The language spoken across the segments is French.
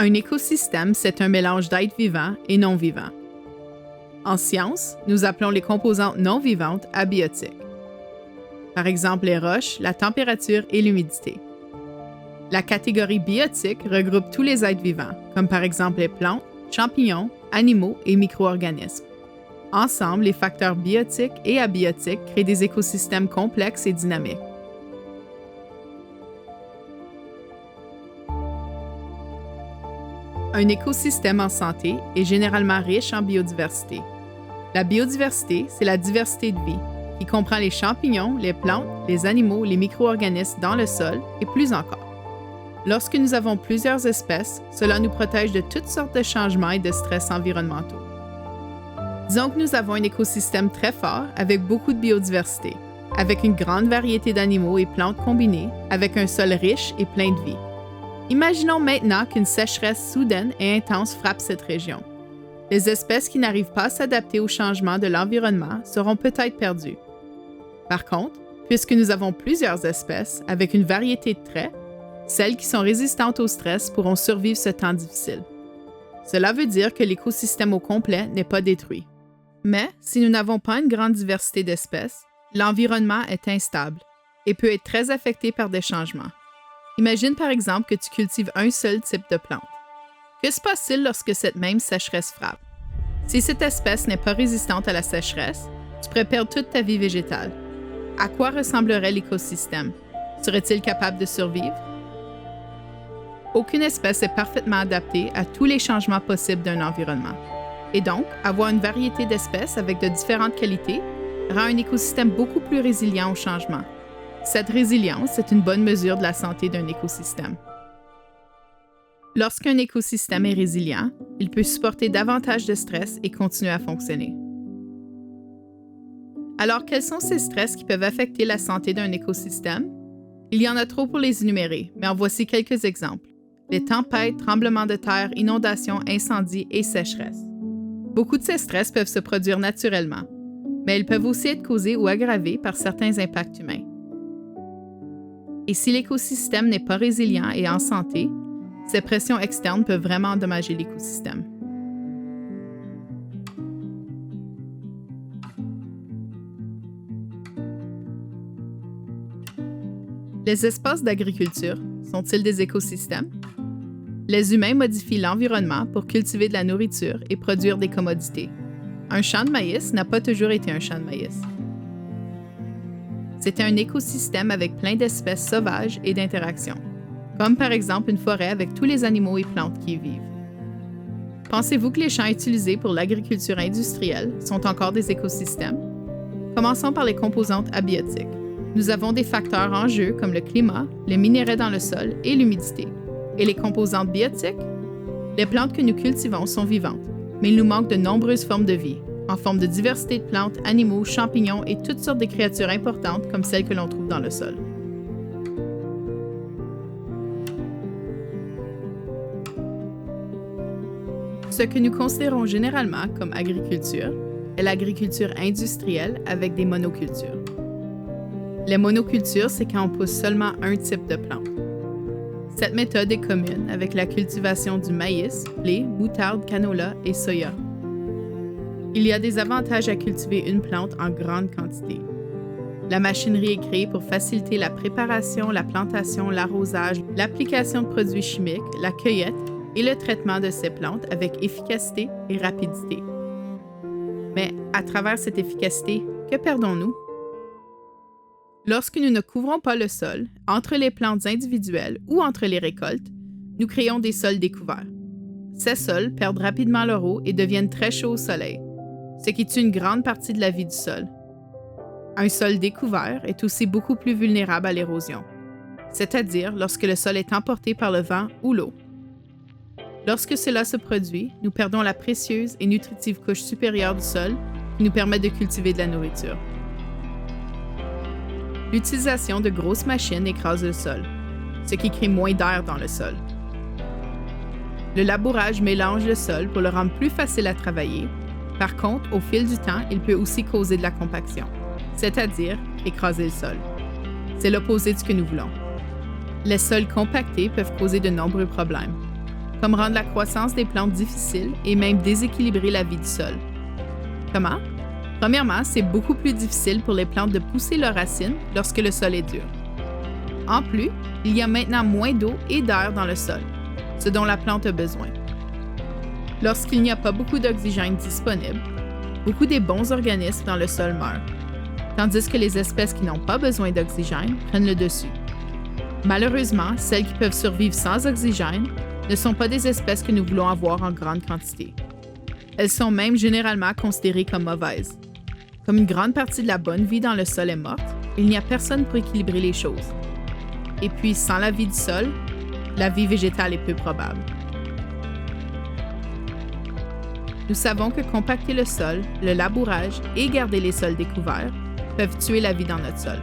Un écosystème, c'est un mélange d'êtres vivants et non vivants. En science, nous appelons les composantes non vivantes abiotiques. Par exemple, les roches, la température et l'humidité. La catégorie biotique regroupe tous les êtres vivants, comme par exemple les plantes, champignons, animaux et micro-organismes. Ensemble, les facteurs biotiques et abiotiques créent des écosystèmes complexes et dynamiques. Un écosystème en santé est généralement riche en biodiversité. La biodiversité, c'est la diversité de vie, qui comprend les champignons, les plantes, les animaux, les micro-organismes dans le sol et plus encore. Lorsque nous avons plusieurs espèces, cela nous protège de toutes sortes de changements et de stress environnementaux. Disons que nous avons un écosystème très fort avec beaucoup de biodiversité, avec une grande variété d'animaux et plantes combinés, avec un sol riche et plein de vie. Imaginons maintenant qu'une sécheresse soudaine et intense frappe cette région. Les espèces qui n'arrivent pas à s'adapter au changement de l'environnement seront peut-être perdues. Par contre, puisque nous avons plusieurs espèces avec une variété de traits, celles qui sont résistantes au stress pourront survivre ce temps difficile. Cela veut dire que l'écosystème au complet n'est pas détruit. Mais si nous n'avons pas une grande diversité d'espèces, l'environnement est instable et peut être très affecté par des changements. Imagine par exemple que tu cultives un seul type de plante. Que se passe-t-il lorsque cette même sécheresse frappe? Si cette espèce n'est pas résistante à la sécheresse, tu pourrais perdre toute ta vie végétale. À quoi ressemblerait l'écosystème? Serait-il capable de survivre? Aucune espèce est parfaitement adaptée à tous les changements possibles d'un environnement. Et donc, avoir une variété d'espèces avec de différentes qualités rend un écosystème beaucoup plus résilient au changement. Cette résilience est une bonne mesure de la santé d'un écosystème. Lorsqu'un écosystème est résilient, il peut supporter davantage de stress et continuer à fonctionner. Alors, quels sont ces stress qui peuvent affecter la santé d'un écosystème? Il y en a trop pour les énumérer, mais en voici quelques exemples. Les tempêtes, tremblements de terre, inondations, incendies et sécheresses. Beaucoup de ces stress peuvent se produire naturellement, mais ils peuvent aussi être causés ou aggravés par certains impacts humains. Et si l'écosystème n'est pas résilient et en santé, ces pressions externes peuvent vraiment endommager l'écosystème. Les espaces d'agriculture sont-ils des écosystèmes? Les humains modifient l'environnement pour cultiver de la nourriture et produire des commodités. Un champ de maïs n'a pas toujours été un champ de maïs. C'était un écosystème avec plein d'espèces sauvages et d'interactions, comme par exemple une forêt avec tous les animaux et plantes qui y vivent. Pensez-vous que les champs utilisés pour l'agriculture industrielle sont encore des écosystèmes? Commençons par les composantes abiotiques. Nous avons des facteurs en jeu comme le climat, les minéraux dans le sol et l'humidité. Et les composantes biotiques? Les plantes que nous cultivons sont vivantes, mais il nous manque de nombreuses formes de vie, en forme de diversité de plantes, animaux, champignons et toutes sortes de créatures importantes comme celles que l'on trouve dans le sol. Ce que nous considérons généralement comme agriculture est l'agriculture industrielle avec des monocultures. Les monocultures, c'est quand on pousse seulement un type de plante. Cette méthode est commune avec la cultivation du maïs, blé, moutarde, canola et soya. Il y a des avantages à cultiver une plante en grande quantité. La machinerie est créée pour faciliter la préparation, la plantation, l'arrosage, l'application de produits chimiques, la cueillette et le traitement de ces plantes avec efficacité et rapidité. Mais à travers cette efficacité, que perdons-nous? Lorsque nous ne couvrons pas le sol, entre les plantes individuelles ou entre les récoltes, nous créons des sols découverts. Ces sols perdent rapidement leur eau et deviennent très chauds au soleil, ce qui tue une grande partie de la vie du sol. Un sol découvert est aussi beaucoup plus vulnérable à l'érosion, c'est-à-dire lorsque le sol est emporté par le vent ou l'eau. Lorsque cela se produit, nous perdons la précieuse et nutritive couche supérieure du sol qui nous permet de cultiver de la nourriture. L'utilisation de grosses machines écrase le sol, ce qui crée moins d'air dans le sol. Le labourage mélange le sol pour le rendre plus facile à travailler. Par contre, au fil du temps, il peut aussi causer de la compaction, c'est-à-dire écraser le sol. C'est l'opposé de ce que nous voulons. Les sols compactés peuvent causer de nombreux problèmes, comme rendre la croissance des plantes difficile et même déséquilibrer la vie du sol. Comment? Premièrement, c'est beaucoup plus difficile pour les plantes de pousser leurs racines lorsque le sol est dur. En plus, il y a maintenant moins d'eau et d'air dans le sol, ce dont la plante a besoin. Lorsqu'il n'y a pas beaucoup d'oxygène disponible, beaucoup des bons organismes dans le sol meurent, tandis que les espèces qui n'ont pas besoin d'oxygène prennent le dessus. Malheureusement, celles qui peuvent survivre sans oxygène ne sont pas des espèces que nous voulons avoir en grande quantité. Elles sont même généralement considérées comme mauvaises. Comme une grande partie de la bonne vie dans le sol est morte, il n'y a personne pour équilibrer les choses. Et puis, sans la vie du sol, la vie végétale est peu probable. Nous savons que compacter le sol, le labourage et garder les sols découverts peuvent tuer la vie dans notre sol.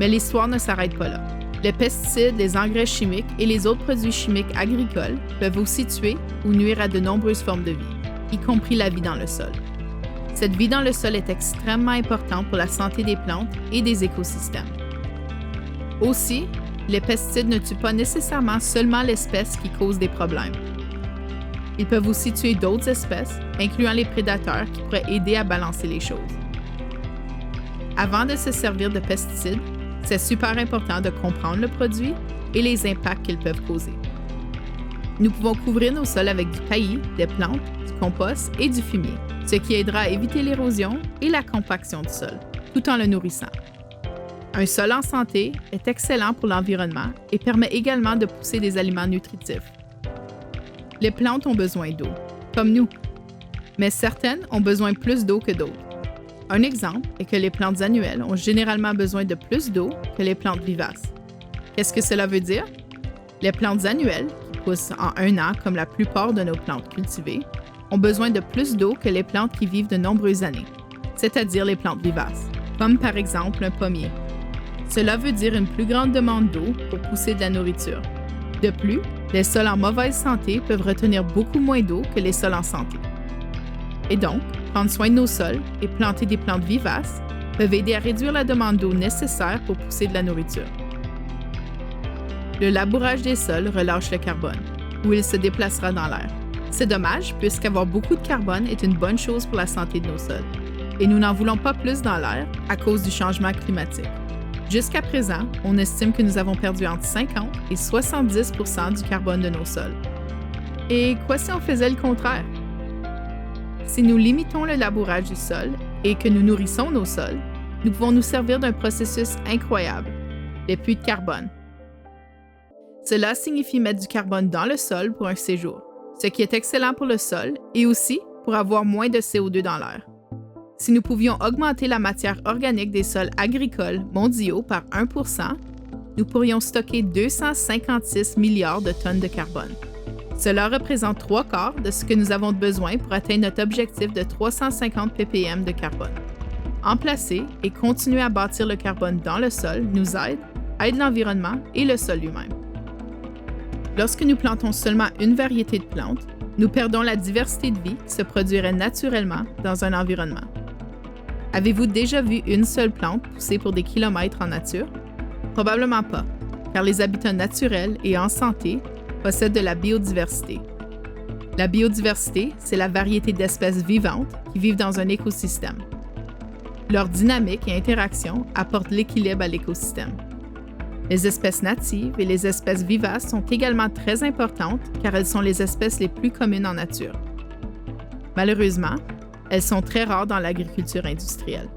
Mais l'histoire ne s'arrête pas là. Les pesticides, les engrais chimiques et les autres produits chimiques agricoles peuvent aussi tuer ou nuire à de nombreuses formes de vie, y compris la vie dans le sol. Cette vie dans le sol est extrêmement importante pour la santé des plantes et des écosystèmes. Aussi, les pesticides ne tuent pas nécessairement seulement l'espèce qui cause des problèmes. Ils peuvent aussi tuer d'autres espèces, incluant les prédateurs qui pourraient aider à balancer les choses. Avant de se servir de pesticides, c'est super important de comprendre le produit et les impacts qu'ils peuvent causer. Nous pouvons couvrir nos sols avec du paillis, des plantes, du compost et du fumier, ce qui aidera à éviter l'érosion et la compaction du sol, tout en le nourrissant. Un sol en santé est excellent pour l'environnement et permet également de pousser des aliments nutritifs. Les plantes ont besoin d'eau, comme nous, mais certaines ont besoin plus d'eau que d'autres. Un exemple est que les plantes annuelles ont généralement besoin de plus d'eau que les plantes vivaces. Qu'est-ce que cela veut dire? Les plantes annuelles, qui poussent en un an comme la plupart de nos plantes cultivées, ont besoin de plus d'eau que les plantes qui vivent de nombreuses années, c'est-à-dire les plantes vivaces, comme par exemple un pommier. Cela veut dire une plus grande demande d'eau pour pousser de la nourriture. De plus, les sols en mauvaise santé peuvent retenir beaucoup moins d'eau que les sols en santé. Et donc, prendre soin de nos sols et planter des plantes vivaces peuvent aider à réduire la demande d'eau nécessaire pour pousser de la nourriture. Le labourage des sols relâche le carbone, où il se déplacera dans l'air. C'est dommage puisqu'avoir beaucoup de carbone est une bonne chose pour la santé de nos sols. Et nous n'en voulons pas plus dans l'air à cause du changement climatique. Jusqu'à présent, on estime que nous avons perdu entre 50 et 70 % du carbone de nos sols. Et quoi si on faisait le contraire? Si nous limitons le labourage du sol et que nous nourrissons nos sols, nous pouvons nous servir d'un processus incroyable, les puits de carbone. Cela signifie mettre du carbone dans le sol pour un séjour, ce qui est excellent pour le sol et aussi pour avoir moins de CO2 dans l'air. Si nous pouvions augmenter la matière organique des sols agricoles mondiaux par 1 %, nous pourrions stocker 256 milliards de tonnes de carbone. Cela représente 3/4 de ce que nous avons besoin pour atteindre notre objectif de 350 ppm de carbone. Emplacer et continuer à bâtir le carbone dans le sol nous aide l'environnement et le sol lui-même. Lorsque nous plantons seulement une variété de plantes, nous perdons la diversité de vie qui se produirait naturellement dans un environnement. Avez-vous déjà vu une seule plante pousser pour des kilomètres en nature? Probablement pas, car les habitats naturels et en santé possèdent de la biodiversité. La biodiversité, c'est la variété d'espèces vivantes qui vivent dans un écosystème. Leur dynamique et interaction apportent l'équilibre à l'écosystème. Les espèces natives et les espèces vivaces sont également très importantes car elles sont les espèces les plus communes en nature. Malheureusement, elles sont très rares dans l'agriculture industrielle.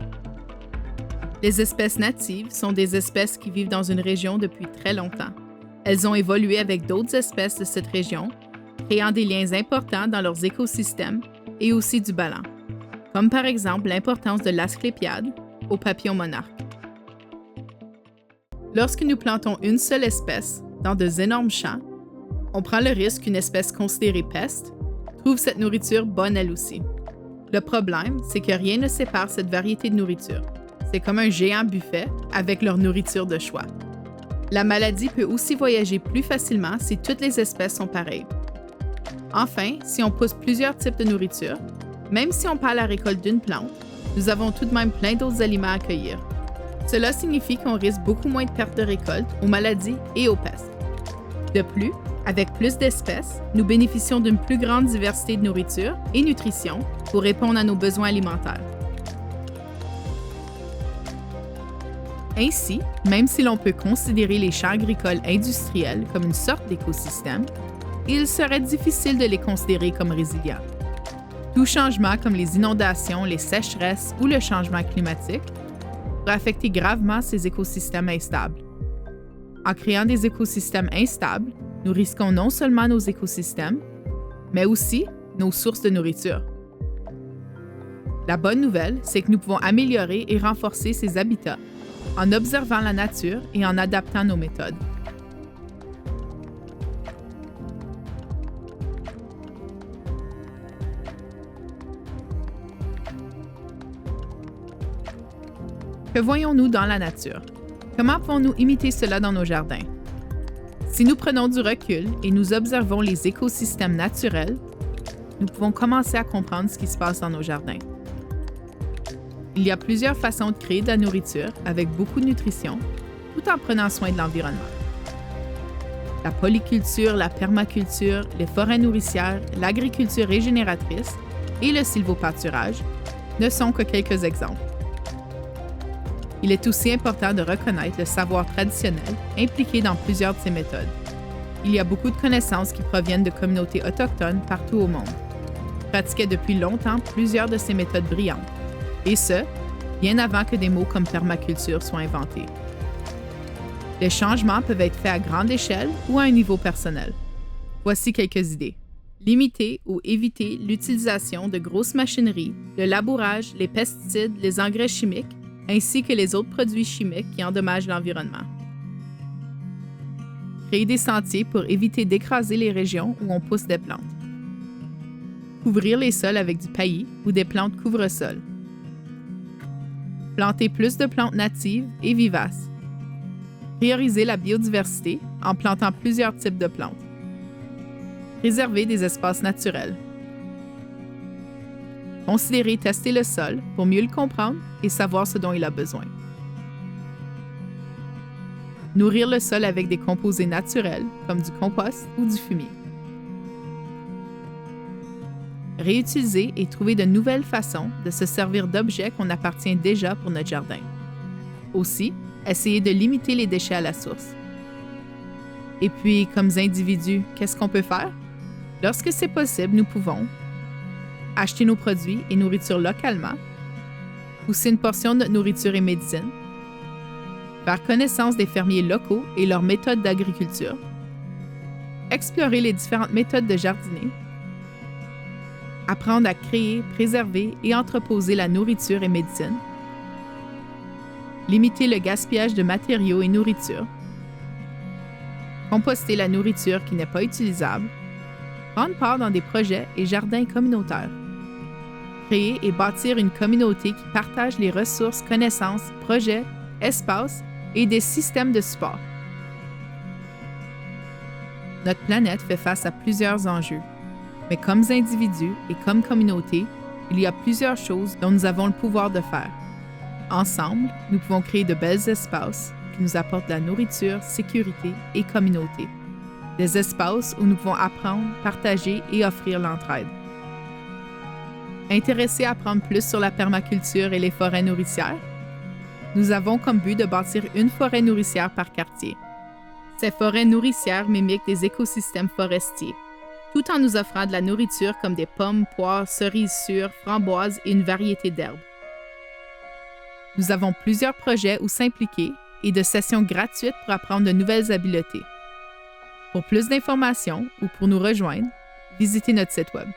Les espèces natives sont des espèces qui vivent dans une région depuis très longtemps. Elles ont évolué avec d'autres espèces de cette région, créant des liens importants dans leurs écosystèmes et aussi du ballon, comme par exemple l'importance de l'asclépiade au papillon monarque. Lorsque nous plantons une seule espèce dans de énormes champs, on prend le risque qu'une espèce considérée peste trouve cette nourriture bonne elle aussi. Le problème, c'est que rien ne sépare cette variété de nourriture. C'est comme un géant buffet avec leur nourriture de choix. La maladie peut aussi voyager plus facilement si toutes les espèces sont pareilles. Enfin, si on pousse plusieurs types de nourriture, même si on part à la récolte d'une plante, nous avons tout de même plein d'autres aliments à cueillir. Cela signifie qu'on risque beaucoup moins de pertes de récolte, aux maladies et aux pestes. De plus, avec plus d'espèces, nous bénéficions d'une plus grande diversité de nourriture et nutrition pour répondre à nos besoins alimentaires. Ainsi, même si l'on peut considérer les champs agricoles industriels comme une sorte d'écosystème, il serait difficile de les considérer comme résilients. Tout changement comme les inondations, les sécheresses ou le changement climatique pourrait affecter gravement ces écosystèmes instables. En créant des écosystèmes instables, nous risquons non seulement nos écosystèmes, mais aussi nos sources de nourriture. La bonne nouvelle, c'est que nous pouvons améliorer et renforcer ces habitats en observant la nature et en adaptant nos méthodes. Que voyons-nous dans la nature? Comment pouvons-nous imiter cela dans nos jardins? Si nous prenons du recul et nous observons les écosystèmes naturels, nous pouvons commencer à comprendre ce qui se passe dans nos jardins. Il y a plusieurs façons de créer de la nourriture avec beaucoup de nutrition, tout en prenant soin de l'environnement. La polyculture, la permaculture, les forêts nourricières, l'agriculture régénératrice et le sylvopâturage ne sont que quelques exemples. Il est aussi important de reconnaître le savoir traditionnel impliqué dans plusieurs de ces méthodes. Il y a beaucoup de connaissances qui proviennent de communautés autochtones partout au monde, qui pratiquaient depuis longtemps plusieurs de ces méthodes brillantes, et ce, bien avant que des mots comme permaculture soient inventés. Les changements peuvent être faits à grande échelle ou à un niveau personnel. Voici quelques idées. Limiter ou éviter l'utilisation de grosses machineries, le labourage, les pesticides, les engrais chimiques, ainsi que les autres produits chimiques qui endommagent l'environnement. Créer des sentiers pour éviter d'écraser les régions où on pousse des plantes. Couvrir les sols avec du paillis ou des plantes couvre-sol. Planter plus de plantes natives et vivaces. Prioriser la biodiversité en plantant plusieurs types de plantes. Préserver des espaces naturels. Considérer tester le sol pour mieux le comprendre et savoir ce dont il a besoin. Nourrir le sol avec des composés naturels comme du compost ou du fumier. Réutiliser et trouver de nouvelles façons de se servir d'objets qu'on appartient déjà pour notre jardin. Aussi, essayer de limiter les déchets à la source. Et puis, comme individus, qu'est-ce qu'on peut faire? Lorsque c'est possible, nous pouvons acheter nos produits et nourriture localement, pousser une portion de notre nourriture et médecine, faire connaissance des fermiers locaux et leurs méthodes d'agriculture, explorer les différentes méthodes de jardiner, apprendre à créer, préserver et entreposer la nourriture et médecine, limiter le gaspillage de matériaux et nourriture, composter la nourriture qui n'est pas utilisable, prendre part dans des projets et jardins communautaires, créer et bâtir une communauté qui partage les ressources, connaissances, projets, espaces et des systèmes de support. Notre planète fait face à plusieurs enjeux, mais comme individus et comme communauté, il y a plusieurs choses dont nous avons le pouvoir de faire. Ensemble, nous pouvons créer de belles espaces qui nous apportent de la nourriture, sécurité et communauté. Des espaces où nous pouvons apprendre, partager et offrir l'entraide. Intéressés à apprendre plus sur la permaculture et les forêts nourricières? Nous avons comme but de bâtir une forêt nourricière par quartier. Ces forêts nourricières mimiquent des écosystèmes forestiers, tout en nous offrant de la nourriture comme des pommes, poires, cerises sûres, framboises et une variété d'herbes. Nous avons plusieurs projets où s'impliquer et de sessions gratuites pour apprendre de nouvelles habiletés. Pour plus d'informations ou pour nous rejoindre, visitez notre site web.